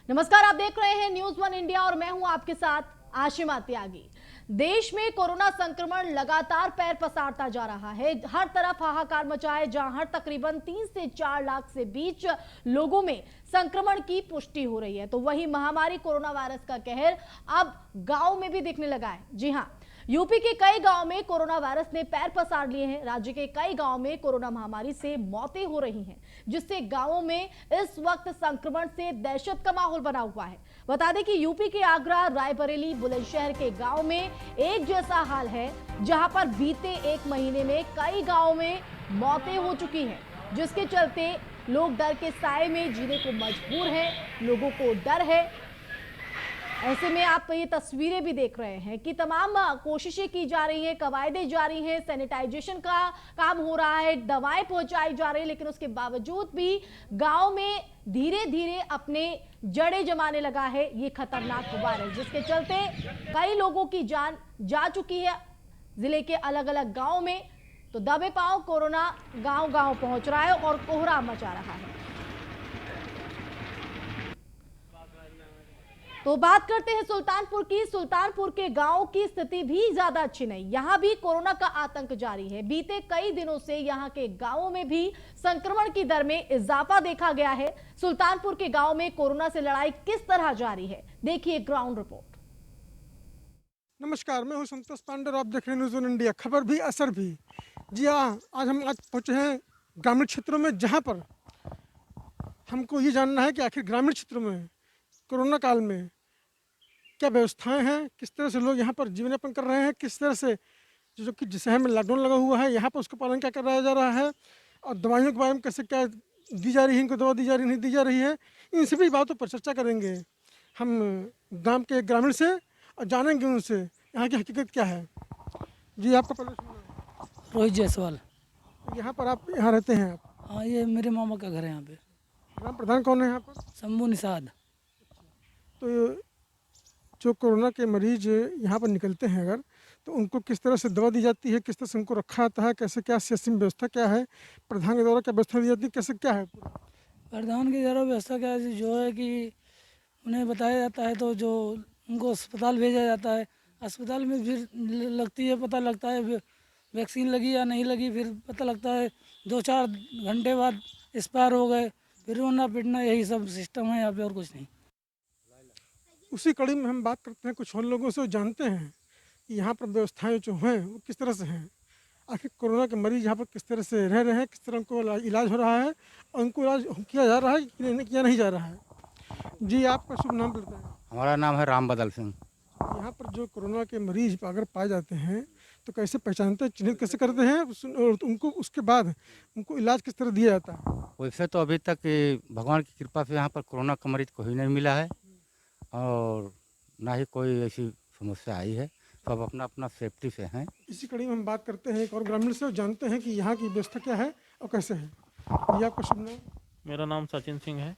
नमस्कार, आप देख रहे हैं न्यूज़ वन इंडिया और मैं हूं आपके साथ आशिमा त्यागी। देश में कोरोना संक्रमण लगातार पैर पसारता जा रहा है। हर तरफ हाहाकार मचा है, जहां हर तकरीबन 3 से 4 लाख से बीच लोगों में संक्रमण की पुष्टि हो रही है। तो वहीं महामारी कोरोना वायरस का कहर अब गांव में भी दिखने लगा है। जी हां, यूपी के कई गांव में कोरोना वायरस ने पैर पसार लिए हैं। राज्य के कई गांव में कोरोना महामारी से मौतें हो रही हैं, जिससे गांवों में इस वक्त संक्रमण से दहशत का माहौल बना हुआ है। बता दें कि यूपी के आगरा, रायबरेली, बुलंदशहर के गांव में एक जैसा हाल है, जहां पर बीते 1 महीने में कई गांवों में मौतें हो चुकी हैं, जिसके चलते लोग डर के साए में जीने को मजबूर हैं। लोगों को डर है। ऐसे में आप ये तस्वीरें भी देख रहे हैं कि तमाम कोशिशें की जा रही हैं, कवायदें जारी हैं, सैनिटाइजेशन का काम हो रहा है, दवाएं पहुंचाई जा रही है, लेकिन उसके बावजूद भी गांव में धीरे धीरे अपने जड़ें जमाने लगा है ये खतरनाक वायरस, जिसके चलते कई लोगों की जान जा चुकी है जिले के अलग अलग गाँव में। तो दबे पांव कोरोना गाँव गाँव पहुंच रहा है और कोहराम मचा रहा है। तो बात करते हैं सुल्तानपुर की। सुल्तानपुर के गांव की स्थिति भी ज्यादा अच्छी नहीं। यहां भी कोरोना का आतंक जारी है। बीते कई दिनों से यहां के गांवों में भी संक्रमण की दर में इजाफा देखा गया है। सुल्तानपुर के गांव में कोरोना से लड़ाई किस तरह जारी है, देखिए ग्राउंड रिपोर्ट। नमस्कार, मैं हूं संतोष पांडे और आप देख रहे हैं न्यूज़ वन इंडिया। खबर भी असर भी। जी हाँ, आज पहुंचे हैं ग्रामीण क्षेत्रों में, जहां पर हमको ये जानना है कि आखिर ग्रामीण क्षेत्रों में कोरोना काल में क्या व्यवस्थाएं हैं, किस तरह से लोग यहाँ पर जीवन यापन कर रहे हैं, किस तरह से जो कि जिस शहर में लॉकडाउन लगा हुआ है यहाँ पर उसका पालन क्या कराया जा रहा है, और दवाइयों के बारे में कैसे क्या दी जा रही है, इनको दवा दी जा रही नहीं दी जा रही है, इन सभी बातों पर चर्चा करेंगे हम गांव के ग्रामीण से और जानेंगे उनसे यहाँ की हकीकत क्या है। जी, आपका पहले सुना। रोहित जायसवाल। यहाँ पर आप यहाँ रहते हैं आप? हाँ, ये मेरे मामा का घर है यहाँ पे। ग्राम प्रधान कौन है यहाँ पर? शंभू निषाद। तो जो कोरोना के मरीज यहाँ पर निकलते हैं अगर, तो उनको किस तरह से दवा दी जाती है, किस तरह से उनको रखा जाता है, कैसे क्या सीएससी में व्यवस्था क्या है, प्रधान के द्वारा क्या व्यवस्था दी जाती है, कैसे क्या है? प्रधान की जरा व्यवस्था क्या है, जो है कि उन्हें बताया जाता है तो जो उनको अस्पताल भेजा जाता है। अस्पताल में फिर लगती है, पता लगता है वैक्सीन लगी या नहीं लगी, फिर पता लगता है 2-4 घंटे बाद एक्सपायर हो गए, फिर रोना पिटना, यही सब सिस्टम है यहाँ पे और कुछ नहीं। उसी कड़ी में हम बात करते हैं कुछ और लोगों से, वो जानते हैं कि यहाँ पर व्यवस्थाएं जो हैं वो किस तरह से हैं, आखिर कोरोना के मरीज यहाँ पर किस तरह से रह रहे हैं, किस तरह उनको इलाज हो रहा है और उनको इलाज किया जा रहा है कि किया नहीं जा रहा है। जी, आपका शुभ नाम बताएं। हमारा नाम है राम बदल सिंह। यहाँ पर जो कोरोना के मरीज अगर पाए जाते हैं तो कैसे पहचानते हैं, चिन्हित कैसे करते हैं, और उनको उसके बाद उनको इलाज किस तरह दिया जाता है? वैसे तो अभी तक भगवान की कृपा से यहाँ पर कोरोना का मरीज कोई नहीं मिला है और ना ही कोई ऐसी समस्या आई है। सब अपना अपना सेफ्टी से हैं। इसी कड़ी में हम बात करते हैं एक और ग्रामीण से, जानते हैं कि यहाँ की व्यवस्था क्या है और कैसे है। ये आपका शुभ नाम? मेरा नाम सचिन सिंह है।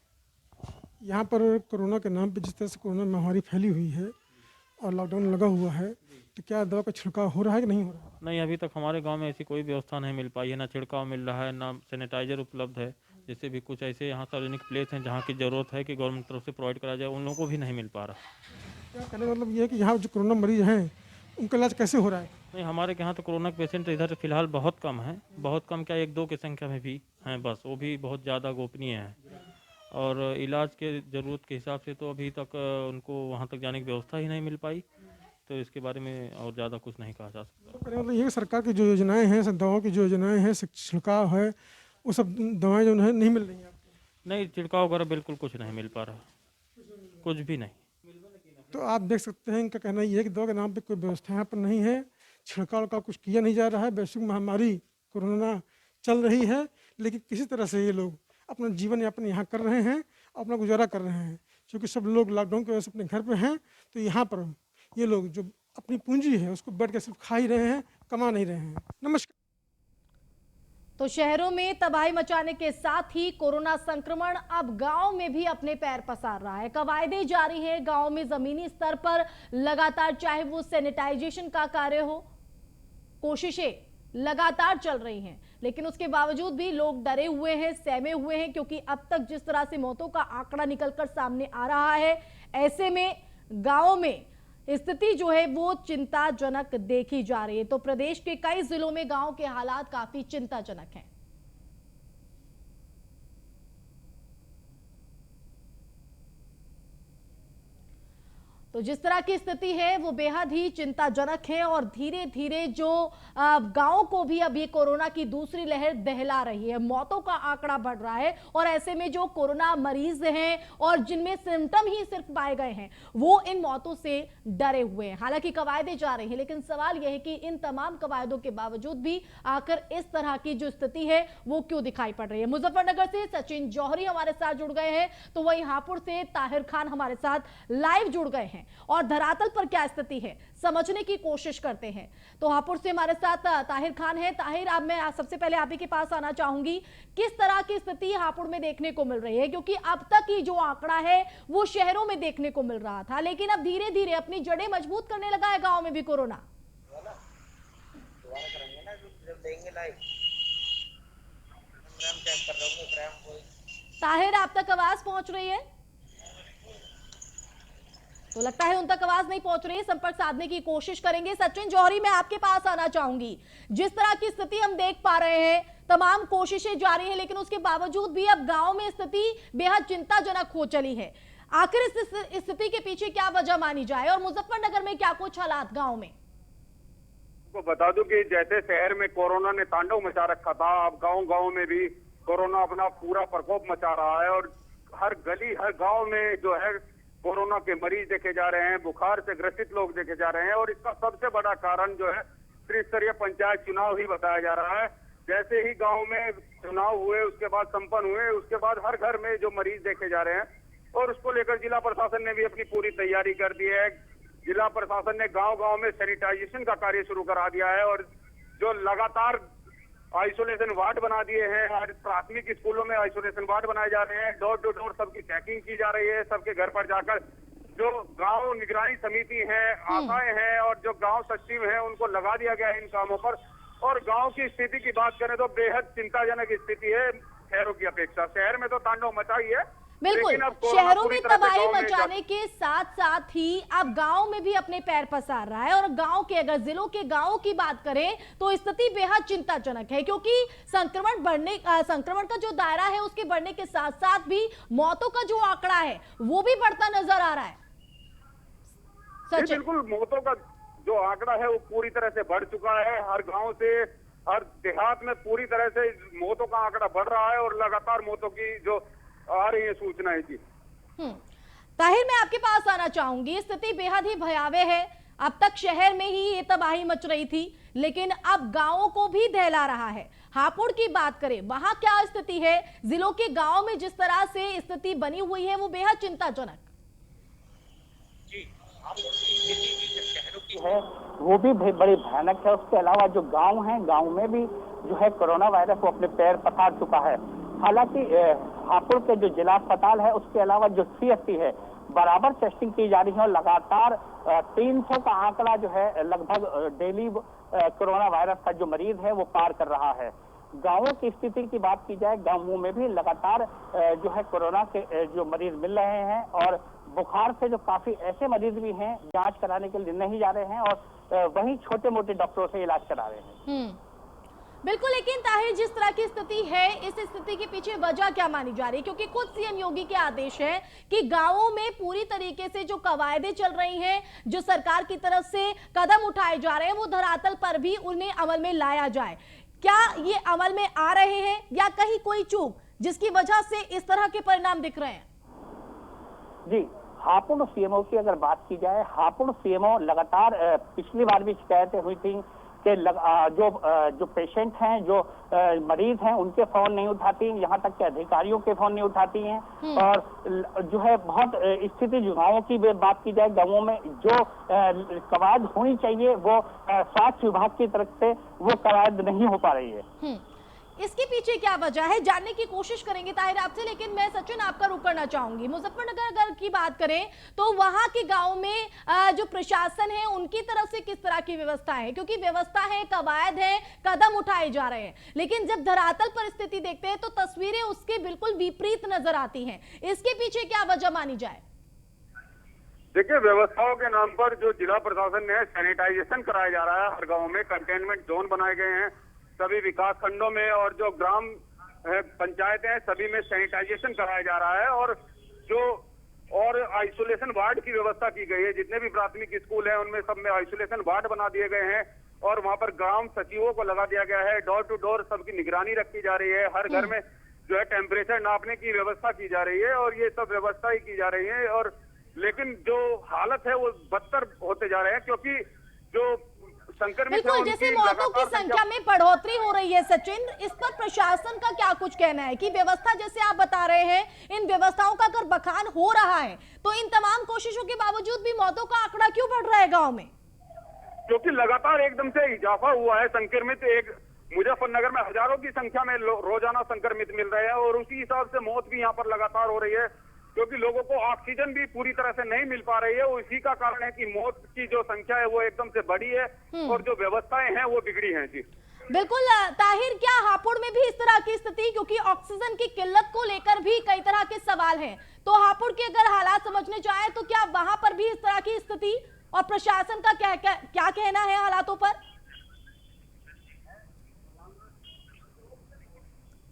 यहाँ पर कोरोना के नाम पे जिस तरह से कोरोना महामारी फैली हुई है और लॉकडाउन लगा हुआ है, तो क्या दवा का छिड़काव हो रहा है कि नहीं हो रहा है? नहीं, अभी तक हमारे गांव में ऐसी कोई व्यवस्था नहीं मिल पाई है, ना छिड़काव मिल रहा है, ना सैनिटाइजर उपलब्ध है। जैसे भी कुछ ऐसे यहाँ सार्वजनिक प्लेस हैं जहाँ की ज़रूरत है कि गवर्नमेंट तरफ से प्रोवाइड करा जाए, उन लोगों को भी नहीं मिल पा रहा। क्या कहने का मतलब ये है कि यहाँ जो कोरोना मरीज हैं उनका इलाज कैसे हो रहा है? नहीं, हमारे यहाँ तो कोरोना के पेशेंट इधर फिलहाल बहुत कम है, बहुत कम, क्या 1-2 की संख्या में भी हैं बस, वो भी बहुत ज़्यादा गोपनीय है। और इलाज के ज़रूरत के हिसाब से तो अभी तक उनको वहाँ तक जाने की व्यवस्था ही नहीं मिल पाई, तो इसके बारे में और ज़्यादा कुछ नहीं कहा जा सकता। तो कहने का मतलब ये सरकार की जो योजनाएं हैं, सब दवाओं की जो योजनाएं हैं, छिड़काव है, वो सब दवाएं जो है नहीं मिल रही हैं आपको? नहीं, छिड़काव वगैरह बिल्कुल कुछ नहीं मिल पा रहा, कुछ भी नहीं। तो आप देख सकते हैं, इनका कहना ये है कि दवा के नाम पे कोई व्यवस्था यहाँ पर नहीं है, छिड़काव का कुछ किया नहीं जा रहा है। वैश्विक महामारी कोरोना चल रही है, लेकिन किसी तरह से ये लोग अपना जीवन यापन यहाँ कर रहे हैं, अपना गुजारा कर रहे हैं। क्योंकि सब लोग लॉकडाउन की वजह से अपने घर पे हैं, तो यहाँ पर ये लोग जो अपनी पूंजी है उसको बैठ के सिर्फ खा ही रहे हैं, कमा नहीं रहे हैं। नमस्कार। तो शहरों में तबाही मचाने के साथ ही कोरोना संक्रमण अब गांव में भी अपने पैर पसार रहा है। कवायदें जारी हैं गांव में, जमीनी स्तर पर लगातार, चाहे वो सैनिटाइजेशन का कार्य हो, कोशिशें लगातार चल रही हैं। लेकिन उसके बावजूद भी लोग डरे हुए हैं, सहमे हुए हैं, क्योंकि अब तक जिस तरह से मौतों का आंकड़ा निकलकर सामने आ रहा है, ऐसे में गांव में स्थिति जो है वो चिंताजनक देखी जा रही है। तो प्रदेश के कई जिलों में गांव के हालात काफी चिंताजनक हैं। तो जिस तरह की स्थिति है वो बेहद ही चिंताजनक है और धीरे धीरे जो गांव को भी अब ये कोरोना की दूसरी लहर दहला रही है। मौतों का आंकड़ा बढ़ रहा है और ऐसे में जो कोरोना मरीज हैं और जिनमें सिम्टम ही सिर्फ पाए गए हैं वो इन मौतों से डरे हुए हैं। हालांकि कवायदे जा रही हैं, लेकिन सवाल यह है कि इन तमाम कवायदों के बावजूद भी आखिर इस तरह की जो स्थिति है वो क्यों दिखाई पड़ रही है। मुजफ्फरनगर से सचिन जौहरी हमारे साथ जुड़ गए हैं, तो वहीं हापुड़ से ताहिर खान हमारे साथ लाइव जुड़ गए हैं और धरातल पर क्या स्थिति है समझने की कोशिश करते हैं। तो हापुड़ से हमारे साथ ताहिर खान है। ताहिर, अब मैं सबसे पहले आप ही के पास आना चाहूंगी, किस तरह की स्थिति हापुड़ में देखने को मिल रही है, क्योंकि अब तक की जो आंकड़ा है वो शहरों में देखने को मिल रहा था, लेकिन अब धीरे धीरे अपनी जड़ें मजबूत करने लगा है गांव में भी कोरोना। ताहिर, आप तक आवाज पहुंच रही है? तो लगता है उन तक आवाज नहीं पहुंच रही है, संपर्क साधने की कोशिश करेंगे। सचिन जौहरी, मैं आपके पास आना चाहूंगी। जिस तरह की स्थिति हम देख पा रहे हैं, तमाम कोशिशें जारी हैं, लेकिन उसके बावजूद भी अब गांव में स्थिति बेहद चिंताजनक हो चली है। आखिर इस स्थिति के पीछे क्या वजह मानी जाए और मुजफ्फरनगर में क्या कुछ हालात गाँव में? को बता दूं कि जैसे शहर में कोरोना ने तांडव मचा रखा था, अब गांव में भी कोरोना अपना पूरा प्रकोप मचा रहा है और हर गली हर गांव में जो है कोरोना के मरीज देखे जा रहे हैं, बुखार से ग्रसित लोग देखे जा रहे हैं। और इसका सबसे बड़ा कारण जो है त्रिस्तरीय पंचायत चुनाव ही बताया जा रहा है। जैसे ही गांव में चुनाव हुए, उसके बाद संपन्न हुए, उसके बाद हर घर में जो मरीज देखे जा रहे हैं और उसको लेकर जिला प्रशासन ने भी अपनी पूरी तैयारी कर दी है। जिला प्रशासन ने गांव में सैनिटाइजेशन का कार्य शुरू करा दिया है और जो लगातार आइसोलेशन वार्ड बना दिए हैं। आज प्राथमिक स्कूलों में आइसोलेशन वार्ड बनाए जा रहे हैं। डोर टू डोर सबकी चेकिंग की जा रही है। सबके घर पर जाकर जो गांव निगरानी समिति है, आशाएं हैं और जो गांव सचिव हैं, उनको लगा दिया गया है इन कामों पर। और गांव की स्थिति की बात करें तो बेहद चिंताजनक स्थिति है शहरों की अपेक्षा। शहर में तो तांडव मचा ही है, बिल्कुल, शहरों में तबाही मचाने के साथ साथ ही अब गांव में भी अपने पैर पसार रहा है। और गांव के, अगर जिलों के गांवों की बात करें तो स्थिति बेहद चिंताजनक है, क्योंकि संक्रमण का जो दायरा है उसके बढ़ने के साथ साथ भी मौतों का जो आंकड़ा है वो भी बढ़ता नजर आ रहा है। बिल्कुल, मौतों का जो आंकड़ा है वो पूरी तरह से बढ़ चुका है। हर गाँव से हर देहात में पूरी तरह से मौतों का आंकड़ा बढ़ रहा है और लगातार मौतों की जो आ रही है सूचना है जी। ताहिर, मैं आपके पास आना चाहूंगी। स्थिति बेहद ही भयावह है। अब तक शहर में ही ये तबाही मच रही थी, लेकिन अब गांवों को भी दहला रहा है। हापुड़ की बात करें, वहां क्या स्थिति है? जिलों के गांव में जिस तरह से स्थिति बनी हुई है वो बेहद चिंताजनक जी। हापुड़ की स्थिति जो शहरों की है वो भी बड़ी भयानक है। उसके अलावा जो गाँव है, गाँव में भी जो है कोरोना वायरस वो अपने पैर पसार चुका है। हालांकि हापुड़ के जो जिला अस्पताल है उसके अलावा जो CHC है बराबर टेस्टिंग की जा रही है और लगातार 300 का आंकड़ा जो है लगभग डेली कोरोना वायरस का जो मरीज है वो पार कर रहा है। गांवों की स्थिति की बात की जाए, गांवों में भी लगातार जो है कोरोना के जो मरीज मिल रहे हैं और बुखार से जो काफी ऐसे मरीज भी हैं जांच कराने के लिए नहीं जा रहे हैं और वहीं छोटे मोटे डॉक्टरों से इलाज करा रहे हैं। बिल्कुल, लेकिन ताहिर, जिस तरह की स्थिति है, इस स्थिति के पीछे वजह क्या मानी जा रही है? क्योंकि खुद सीएम योगी के आदेश है कि गांवों में पूरी तरीके से जो कवायदें चल रही हैं, जो सरकार की तरफ से कदम उठाए जा रहे हैं, वो धरातल पर भी उन्हें अमल में लाया जाए। क्या ये अमल में आ रहे हैं या कहीं कोई चूक जिसकी वजह से इस तरह के परिणाम दिख रहे हैं? जी, हापुड़ CMO की अगर बात की जाए, हापुड़ CMO लगातार पिछली बार भी शिकायतें हुई थी कि जो पेशेंट हैं, जो मरीज हैं, उनके फोन नहीं उठाती, यहाँ तक कि अधिकारियों के फोन नहीं उठाती हैं। और जो है बहुत स्थिति जो गाँवों की बात की जाए, गाँवों में जो कवायद होनी चाहिए वो स्वास्थ्य विभाग की तरफ से वो कवायद नहीं हो पा रही है। इसके पीछे क्या वजह है जानने की कोशिश करेंगे ताहिर आपसे, लेकिन मैं सचिन आपका रुख करना चाहूंगी। मुजफ्फरनगर अगर की बात करें तो वहां के गांव में जो प्रशासन है उनकी तरफ से किस तरह की व्यवस्था है, क्योंकि व्यवस्था है, कवायद है, कदम उठाए जा रहे हैं, लेकिन जब धरातल परिस्थिति देखते हैं तो तस्वीरें उसके बिल्कुल विपरीत नजर आती हैं। इसके पीछे क्या वजह मानी जाए? देखिए, व्यवस्थाओं के नाम पर जो जिला प्रशासन ने सैनिटाइजेशन कराया जा रहा है, हर गांव में कंटेनमेंट जोन बनाए गए हैं, सभी विकास खंडों में और जो ग्राम पंचायतें हैं सभी में सैनिटाइजेशन कराया जा रहा है और आइसोलेशन वार्ड की व्यवस्था की गई है। जितने भी प्राथमिक स्कूल हैं उनमें सब में आइसोलेशन वार्ड बना दिए गए हैं और वहां पर ग्राम सचिवों को लगा दिया गया है। डोर टू डोर सबकी निगरानी रखी जा रही है, हर घर में जो है टेम्परेचर नापने की व्यवस्था की जा रही है और ये सब व्यवस्था ही की जा रही है। और लेकिन जो हालत है वो बदतर होते जा रहे हैं, क्योंकि जो संक्रमित बिल्कुल, जैसे मौतों की संख्या में बढ़ोतरी हो रही है सचिन, इस पर प्रशासन का क्या कुछ कहना है कि व्यवस्था जैसे आप बता रहे हैं, इन व्यवस्थाओं का अगर बखान हो रहा है तो इन तमाम कोशिशों के बावजूद भी मौतों का आंकड़ा क्यों बढ़ रहा है गाँव में? क्योंकि लगातार एकदम से इजाफा हुआ है संक्रमित। एक मुजफ्फरनगर में हजारों की संख्या में रोजाना संक्रमित मिल रहे हैं और उसी हिसाब से मौत भी यहाँ पर लगातार हो रही है, क्योंकि लोगों को ऑक्सीजन भी पूरी तरह से नहीं मिल पा रही है। उसी का कारण है कि मौत की जो संख्या है वो एकदम से बढ़ी है और जो व्यवस्थाएं हैं वो बिगड़ी हैं। जी बिल्कुल ताहिर, क्या हापुड़ में भी इस तरह की स्थिति, क्योंकि ऑक्सीजन की किल्लत को लेकर भी कई तरह के सवाल हैं, तो हापुड़ के अगर हालात समझने चाहे तो क्या वहां पर भी इस तरह की स्थिति और प्रशासन का क्या कहना है हालातों पर?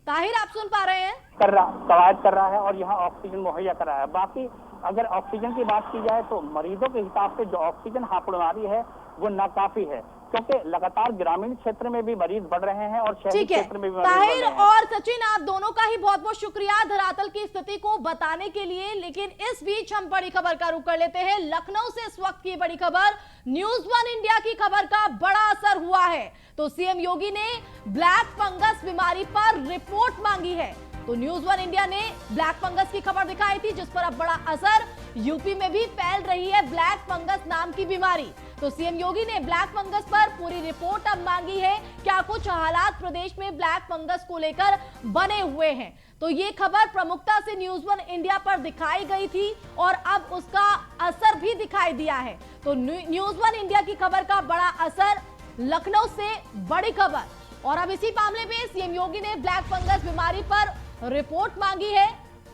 ताहिर, आप सुन पा रहे हैं? कवायद कर रहा है और यहाँ ऑक्सीजन मुहैया कर रहा है। बाकी अगर ऑक्सीजन की बात की जाए तो मरीजों के हिसाब से जो ऑक्सीजन हापुड़ में आ रही है वो नाकाफी है, क्योंकि लगातार ग्रामीण क्षेत्र में भी मरीज बढ़ रहे हैं और शहरी क्षेत्र में भी मरीज बढ़ रहे हैं। ताहिर और सचिन, आप दोनों का ही बहुत बहुत शुक्रिया धरातल की स्थिति को बताने के लिए, लेकिन इस बीच हम बड़ी खबर का रुख कर लेते हैं। लखनऊ से इस वक्त की बड़ी खबर, न्यूज़ वन इंडिया की खबर का बड़ा असर हुआ है। तो सीएम योगी ने ब्लैक फंगस बीमारी पर रिपोर्ट मांगी है। तो न्यूज़ वन इंडिया ने ब्लैक फंगस की खबर दिखाई थी, जिस पर अब बड़ा असर, यूपी में भी फैल रही है ब्लैक फंगस नाम की बीमारी। तो सीएम योगी ने ब्लैक फंगस पर पूरी रिपोर्ट अब मांगी है। क्या कुछ हालात प्रदेश में ब्लैक फंगस को लेकर बने हुए हैं, तो ये खबर प्रमुखता से न्यूज़ वन इंडिया पर दिखाई गई थी और अब उसका असर भी दिखाई दिया है। तो न्यूज़ वन इंडिया की खबर का बड़ा असर, लखनऊ से बड़ी खबर। और अब इसी मामले में सीएम योगी ने ब्लैक फंगस बीमारी पर रिपोर्ट मांगी है,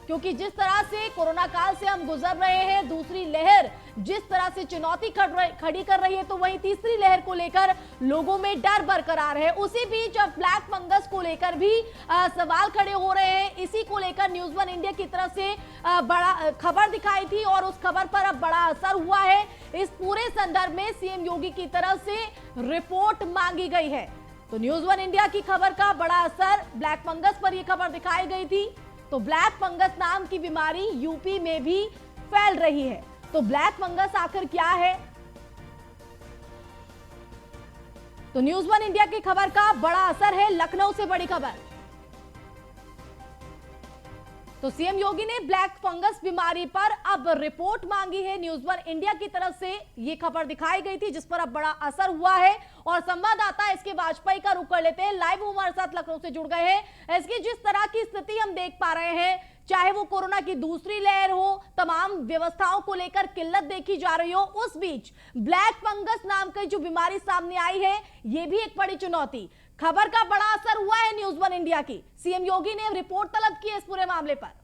क्योंकि जिस तरह से कोरोना काल से हम गुजर रहे हैं, दूसरी लहर जिस तरह से चुनौती खड़ी कर रही है, तो वहीं तीसरी लहर को लेकर लोगों में डर बरकरार है। उसी बीच अब ब्लैक फंगस को लेकर भी सवाल खड़े हो रहे हैं। इसी को लेकर न्यूज़ वन इंडिया की तरफ से बड़ा खबर दिखाई थी और उस खबर पर अब बड़ा असर हुआ है। इस पूरे संदर्भ में सीएम योगी की तरफ से रिपोर्ट मांगी गई है। तो न्यूज़ वन इंडिया की खबर का बड़ा असर, ब्लैक फंगस पर यह खबर दिखाई गई थी। तो ब्लैक फंगस नाम की बीमारी यूपी में भी फैल रही है। तो ब्लैक फंगस आखिर क्या है? तो न्यूज़ वन इंडिया की खबर का बड़ा असर है, लखनऊ से बड़ी खबर। तो सीएम योगी ने ब्लैक फंगस बीमारी पर अब रिपोर्ट मांगी है। न्यूज़ वन इंडिया की तरफ से ये खबर दिखाई गई थी, जिस पर अब बड़ा असर हुआ है। और संवाददाता इसके वाजपेयी का रुख कर लेते हैं, लाइव हमारे साथ लखनऊ से जुड़ गए हैं। इसकी जिस तरह की स्थिति हम देख पा रहे हैं, चाहे वो कोरोना की दूसरी लहर हो, तमाम व्यवस्थाओं को लेकर किल्लत देखी जा रही हो, उस बीच ब्लैक फंगस नाम की जो बीमारी सामने आई है, ये भी एक बड़ी चुनौती। खबर का बड़ा असर हुआ है न्यूज़ वन इंडिया की। सीएम योगी ने रिपोर्ट तलब की है इस पूरे मामले पर।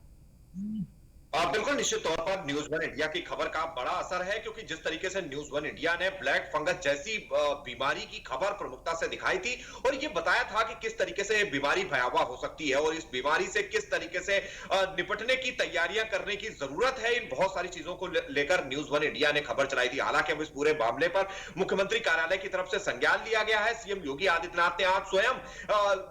बिल्कुल, निश्चित तौर पर न्यूज़ वन इंडिया की खबर का बड़ा असर है, क्योंकि जिस तरीके से न्यूज़ वन इंडिया ने ब्लैक फंगस जैसी बीमारी की खबर प्रमुखता से दिखाई थी और ये बताया था कि किस तरीके से बीमारी भयावह हो सकती है और इस बीमारी से किस तरीके से निपटने की तैयारियां करने की जरूरत है, इन बहुत सारी चीजों को लेकर न्यूज़ वन इंडिया ने खबर चलाई थी। हालांकि अब इस पूरे मामले पर मुख्यमंत्री कार्यालय की तरफ से संज्ञान लिया गया है। सीएम योगी आदित्यनाथ ने आज स्वयं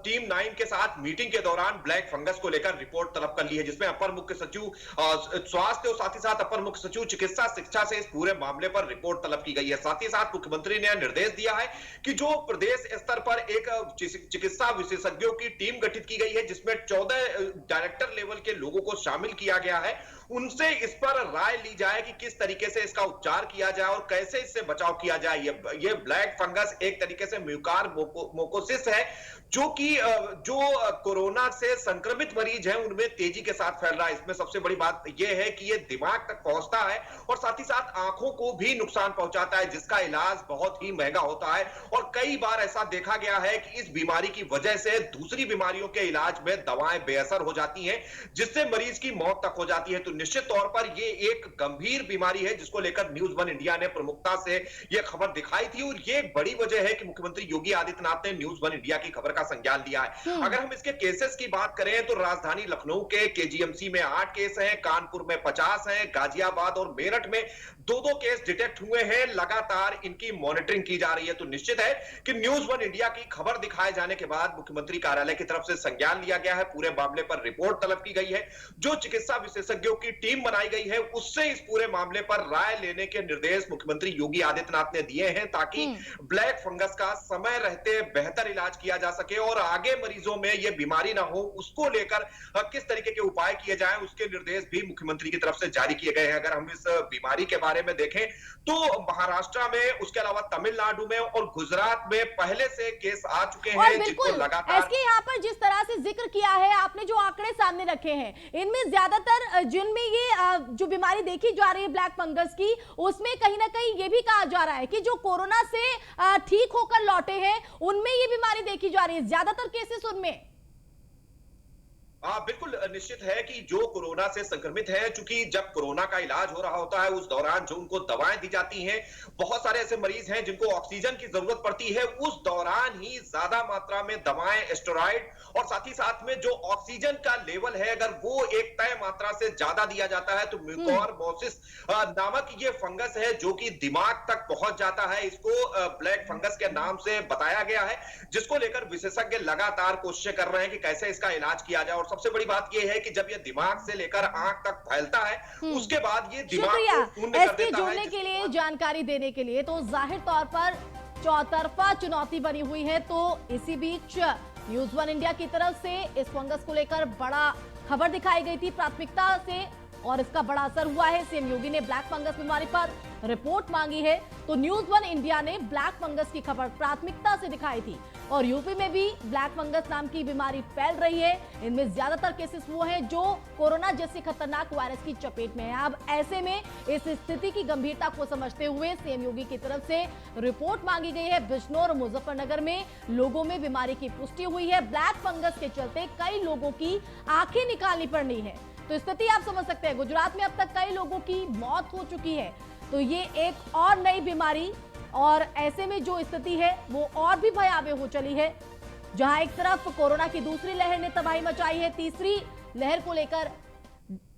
टीम 9 के साथ मीटिंग के दौरान ब्लैक फंगस को लेकर रिपोर्ट तलब कर ली है, जिसमें अपर मुख्य सचिव स्वास्थ्य और साथ ही साथ अपर मुख्य सचिव चिकित्सा शिक्षा से इस पूरे मामले पर रिपोर्ट तलब की गई है। साथ ही साथ मुख्यमंत्री ने निर्देश दिया है कि जो प्रदेश स्तर पर एक चिकित्सा विशेषज्ञों की टीम गठित की गई है, जिसमें 14 डायरेक्टर लेवल के लोगों को शामिल किया गया है, उनसे इस पर राय ली जाए कि किस तरीके से इसका उपचार किया जाए और कैसे इससे बचाव किया जाए। ये ब्लैक फंगस एक तरीके से म्यूकरमाइकोसिस है, जो कि कोरोना से संक्रमित मरीज हैं उनमें तेजी के साथ फैल रहा है। इसमें सबसे बड़ी बात यह है कि ये दिमाग तक पहुंचता है और साथ ही साथ आंखों को भी नुकसान पहुंचाता है, जिसका इलाज बहुत ही महंगा होता है। और कई बार ऐसा देखा गया है कि इस बीमारी की वजह से दूसरी बीमारियों के इलाज में दवाएं बेअसर हो जाती हैं, जिससे मरीज की मौत तक हो जाती है। तो निश्चित तौर पर ये एक गंभीर बीमारी है, जिसको लेकर न्यूज़ वन इंडिया ने प्रमुखता से यह खबर दिखाई थी। और ये एक बड़ी वजह है कि मुख्यमंत्री योगी आदित्यनाथ ने न्यूज़ वन इंडिया की खबर का संज्ञान लिया है। अगर हम इसके केसेस की बात करें तो राजधानी लखनऊ के केजीएमसी में 8 केस हैं, कानपुर में 50 हैं, गाजियाबाद और मेरठ में 2-2 केस डिटेक्ट हुए हैं। लगातार इनकी मॉनिटरिंग की जा रही है। तो निश्चित है कि न्यूज़ वन इंडिया की खबर दिखाए जाने के बाद मुख्यमंत्री कार्यालय की तरफ से संज्ञान लिया गया है। पूरे मामले पर रिपोर्ट तलब की गई है। जो चिकित्सा विशेषज्ञों की टीम बनाई गई है, उससे इस पूरे मामले पर राय लेने के निर्देश मुख्यमंत्री योगी आदित्यनाथ ने दिए हैं, ताकि ब्लैक फंगस का समय रहते बेहतर इलाज किया जा सके और आगे मरीजों में यह बीमारी ना हो, उसको लेकर किस तरीके के उपाय किए जाएं, उसके निर्देश भी मुख्यमंत्री की तरफ से जारी किए गए हैं। अगर हम इस बीमारी के बारे में देखें तो महाराष्ट्र में, उसके अलावा तमिलनाडु में और गुजरात में पहले से केस आ चुके हैं, जिनको लगातार यहाँ पर जिस तरह से जिक्र किया है आपने, जो आंकड़े सामने रखे हैं, इनमें ज्यादातर जिनमें ये जो बीमारी देखी जा रही है ब्लैक फंगस की, उसमें कहीं ना कहीं ये भी कहा जा रहा है कि जो कोरोना से ठीक होकर लौटे हैं उनमें ये बीमारी देखी जा रही है, ज्यादातर केसेस उनमें। बिल्कुल निश्चित है कि जो कोरोना से संक्रमित है, चूंकि जब कोरोना का इलाज हो रहा होता है उस दौरान जो उनको दवाएं दी जाती हैं, बहुत सारे ऐसे मरीज हैं जिनको ऑक्सीजन की जरूरत पड़ती है, उस दौरान ही ज्यादा मात्रा में दवाएं, स्टेरॉइड और साथ ही साथ में जो ऑक्सीजन का लेवल है, अगर वो एक तय मात्रा से ज्यादा दिया जाता है तो म्यूकरमाइकोसिस नामक ये फंगस है जो कि दिमाग तक पहुंच जाता है। इसको ब्लैक फंगस के नाम से बताया गया है, जिसको लेकर विशेषज्ञ लगातार कोशिशें कर रहे हैं कि कैसे इसका इलाज किया जाए। और सबसे बड़ी बात यह है कि जब ये दिमाग से लेकर आंख तक फैलता है, उसके बाद ये दिमाग को शून्य कर देता है। जुड़ने के लिए, जानकारी देने के लिए, तो जाहिर तौर पर चौतरफा चुनौती बनी हुई है। तो इसी बीच न्यूज़ वन इंडिया की तरफ से इस फंगस को लेकर बड़ा खबर दिखाई गई थी प्राथमिकता से, और इसका बड़ा असर हुआ है। सीएम योगी ने ब्लैक फंगस बीमारी पर रिपोर्ट मांगी है, तो न्यूज़ वन इंडिया ने ब्लैक फंगस की खबर प्राथमिकता से दिखाई थी। और यूपी में भी ब्लैक फंगस नाम की बीमारी फैल रही है। इनमें ज्यादातर केसेस वो हैं जो कोरोना जैसी खतरनाक वायरस की चपेट में है। अब ऐसे में इस स्थिति की गंभीरता को समझते हुए सीएम योगी की तरफ से रिपोर्ट मांगी गई है। बिजनौर और मुजफ्फरनगर में लोगों में बीमारी की पुष्टि हुई है। ब्लैक फंगस के चलते कई लोगों की आंखें निकालनी पड़ी है। तो स्थिति आप समझ सकते हैं, गुजरात में अब तक कई लोगों की मौत हो चुकी है। तो ये एक और नई बीमारी, और ऐसे में जो स्थिति है वो और भी भयावह हो चली है। जहां एक तरफ कोरोना की दूसरी लहर ने तबाही मचाई है, तीसरी लहर को लेकर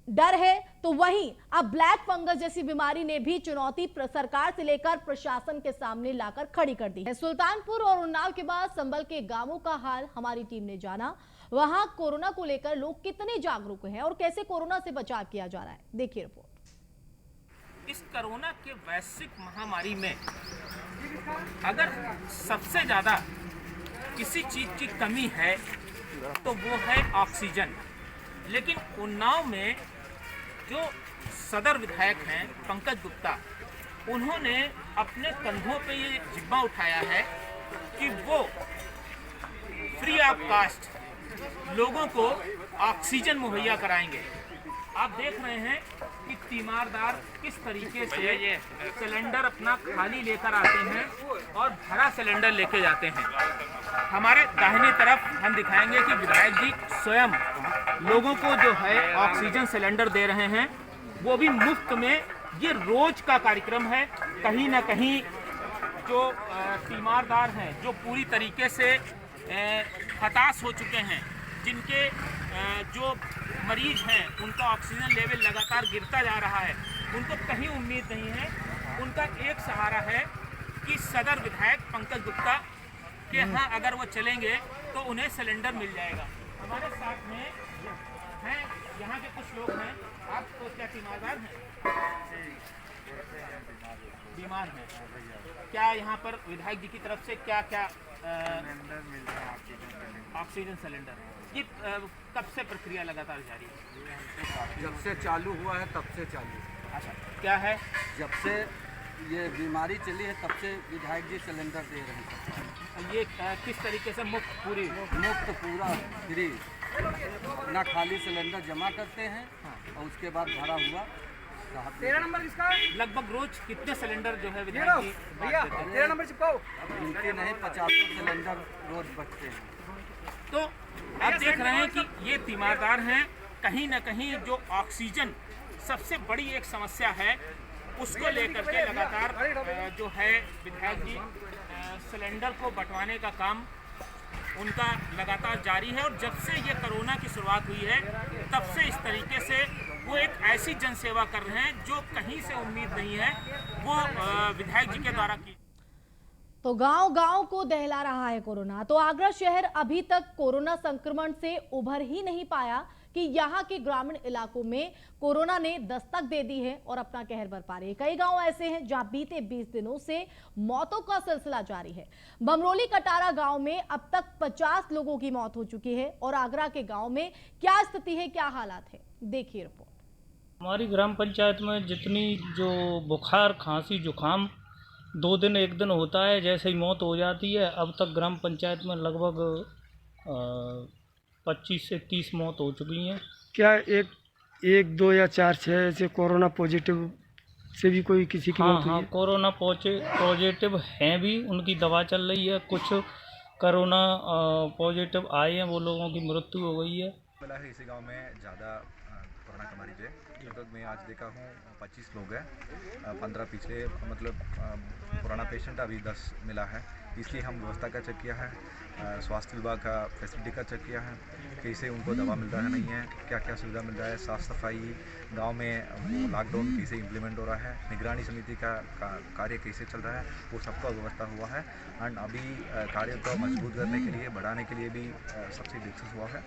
डर है, तो वहीं अब ब्लैक फंगस जैसी बीमारी ने भी चुनौती सरकार से लेकर प्रशासन के सामने लाकर खड़ी कर दी है। सुल्तानपुर और उन्नाव के बाद संभल के गांवों का हाल हमारी टीम ने जाना। वहां कोरोना को लेकर लोग कितने जागरूक हैं और कैसे कोरोना से बचाव किया जा रहा है, देखिए रिपोर्ट। इस कोरोना के वैश्विक महामारी में अगर सबसे ज़्यादा किसी चीज़ की कमी है तो वो है ऑक्सीजन। लेकिन उन्नाव में जो सदर विधायक हैं पंकज गुप्ता, उन्होंने अपने कंधों पे ये जिम्मा उठाया है कि वो फ्री ऑफ कास्ट लोगों को ऑक्सीजन मुहैया कराएंगे। आप देख रहे हैं कि तीमारदार किस तरीके से सिलेंडर अपना खाली लेकर आते हैं और भरा सिलेंडर लेके जाते हैं। हमारे दाहिनी तरफ हम दिखाएंगे कि विधायक जी स्वयं लोगों को जो है ऑक्सीजन सिलेंडर दे रहे हैं, वो भी मुफ्त में। ये रोज का कार्यक्रम है। कहीं ना कहीं जो तीमारदार हैं, जो पूरी तरीके से हताश हो चुके हैं, जिनके जो मरीज हैं उनका ऑक्सीजन लेवल लगातार गिरता जा रहा है, उनको कहीं उम्मीद नहीं है। उनका एक सहारा है कि सदर विधायक पंकज गुप्ता के यहाँ अगर वो चलेंगे तो उन्हें सिलेंडर मिल जाएगा। हमारे साथ में हैं यहाँ के कुछ लोग हैं। आप तो क्या तीमारदार हैं? बीमार हैं। क्या यहाँ पर विधायक जी की तरफ से क्या क्या ऑक्सीजन सिलेंडर, ये कब से प्रक्रिया लगातार जारी है? जब से चालू हुआ है तब से चालू। अच्छा, क्या है? जब से ये बीमारी चली है तब से विधायक जी सिलेंडर दे रहे हैं। ये किस तरीके से मुफ्त पूरा फ्री, अपना खाली सिलेंडर जमा करते हैं और उसके बाद भरा हुआ 13 नंबर किसका? लगभग रोज कितने सिलेंडर जो है विधायक जी बांट देते हैं? 13 नंबर चिपकाओ। गिनती नहीं, 50 सिलेंडर रोज बचते हैं। तो आप देख रहे हैं कि ये तीमारदार हैं। कहीं ना कहीं जो ऑक्सीजन सबसे बड़ी एक समस्या है, उसको लेकर के लगातार जो है विधायक जी सिलेंडर को बंटवाने का काम उनका लगातार जारी है। और जब से ये कोरोना की शुरुआत हुई है तब से इस तरीके से वो एक ऐसी जनसेवा कर रहे हैं जो कहीं से उम्मीद नहीं है वो विधायक जी के द्वारा की। तो गांव-गांव को दहला रहा है कोरोना। तो आगरा शहर अभी तक कोरोना संक्रमण से उभर ही नहीं पाया कि यहाँ के ग्रामीण इलाकों में कोरोना ने दस्तक दे दी है और अपना कहर बरपा रही है। कई गांव ऐसे हैं जहां बीते 20 दिनों से मौतों का सिलसिला जारी है। बमरोली कटारा गांव में अब तक 50 लोगों की मौत हो चुकी है। और आगरा के गांव में क्या स्थिति है, क्या हालात है, देखिए रिपोर्ट। हमारी ग्राम पंचायत में जितनी जो बुखार, खांसी, जुकाम 2 दिन 1 दिन होता है, जैसे ही मौत हो जाती है। अब तक ग्राम पंचायत में लगभग 25 से 30 मौत हो चुकी हैं। क्या 1, 2 या 4, 6 ऐसे कोरोना पॉजिटिव से भी कोई किसी की मौत हुई है? हाँ, कोरोना पॉजिटिव हैं भी, उनकी दवा चल रही है। कुछ कोरोना पॉजिटिव आए हैं, वो लोगों की मृत्यु हो गई है। मिला है इसी गांव में ज़्यादा कोरोना का मरीज है। लगभग मैं आज देखा हूँ 25 लोग हैं, 15 पिछले मतलब पुराना पेशेंट अभी 10 मिला है। इसलिए हम व्यवस्था का चेक किया है, स्वास्थ्य विभाग का फैसिलिटी का चेक किया है, कैसे उनको दवा मिल रहा है नहीं है, क्या क्या सुविधा मिल रहा है, साफ़ सफाई, गांव में लॉकडाउन कैसे इम्प्लीमेंट हो रहा है, निगरानी समिति का कार्य कैसे चल रहा है, वो सबका व्यवस्था हुआ है। एंड अभी कार्य को मजबूत करने के लिए, बढ़ाने के लिए भी सबसे डिस्कस हुआ है।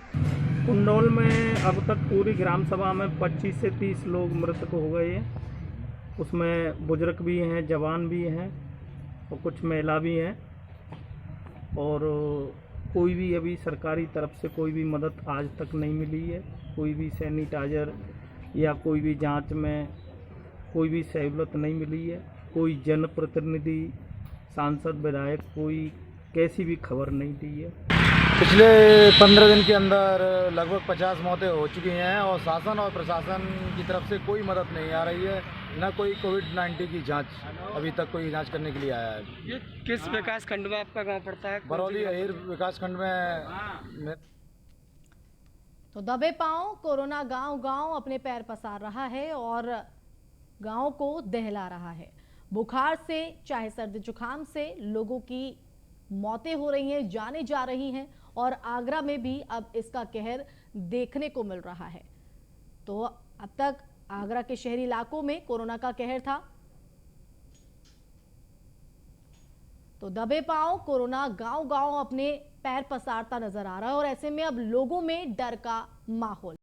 कुंडोल में अब तक पूरी ग्राम सभा में 25 से 30 लोग मृतक हो गए हैं। उसमें बुजुर्ग भी हैं, जवान भी हैं और कुछ महिला भी हैं। और कोई भी अभी सरकारी तरफ से कोई भी मदद आज तक नहीं मिली है। कोई भी सैनिटाइज़र या कोई भी जांच में कोई भी सहूलत नहीं मिली है। कोई जनप्रतिनिधि, सांसद, विधायक कोई कैसी भी खबर नहीं दी है। पिछले 15 दिन के अंदर लगभग 50 मौतें हो चुकी हैं और शासन और प्रशासन की तरफ से कोई मदद नहीं आ रही है। न कोई कोविड-19 की जांच अभी तक कोई जांच करने के लिए आया है। ये किस विकास खंड में आपका गांव पड़ता है? बरौली अहीर विकास खंड में। तो दबे पांव कोरोना गांव-गांव अपने पैर पसार रहा है और गांव को दहला रहा है। बुखार से चाहे सर्दी जुकाम से लोगों की मौतें हो रही हैं, जाने जा रही हैं। और आगरा में भी अब इसका कहर देखने को मिल रहा है। तो अब तक आगरा के शहरी इलाकों में कोरोना का कहर था। तो दबे पांव कोरोना गांव-गांव अपने पैर पसारता नजर आ रहा है और ऐसे में अब लोगों में डर का माहौल।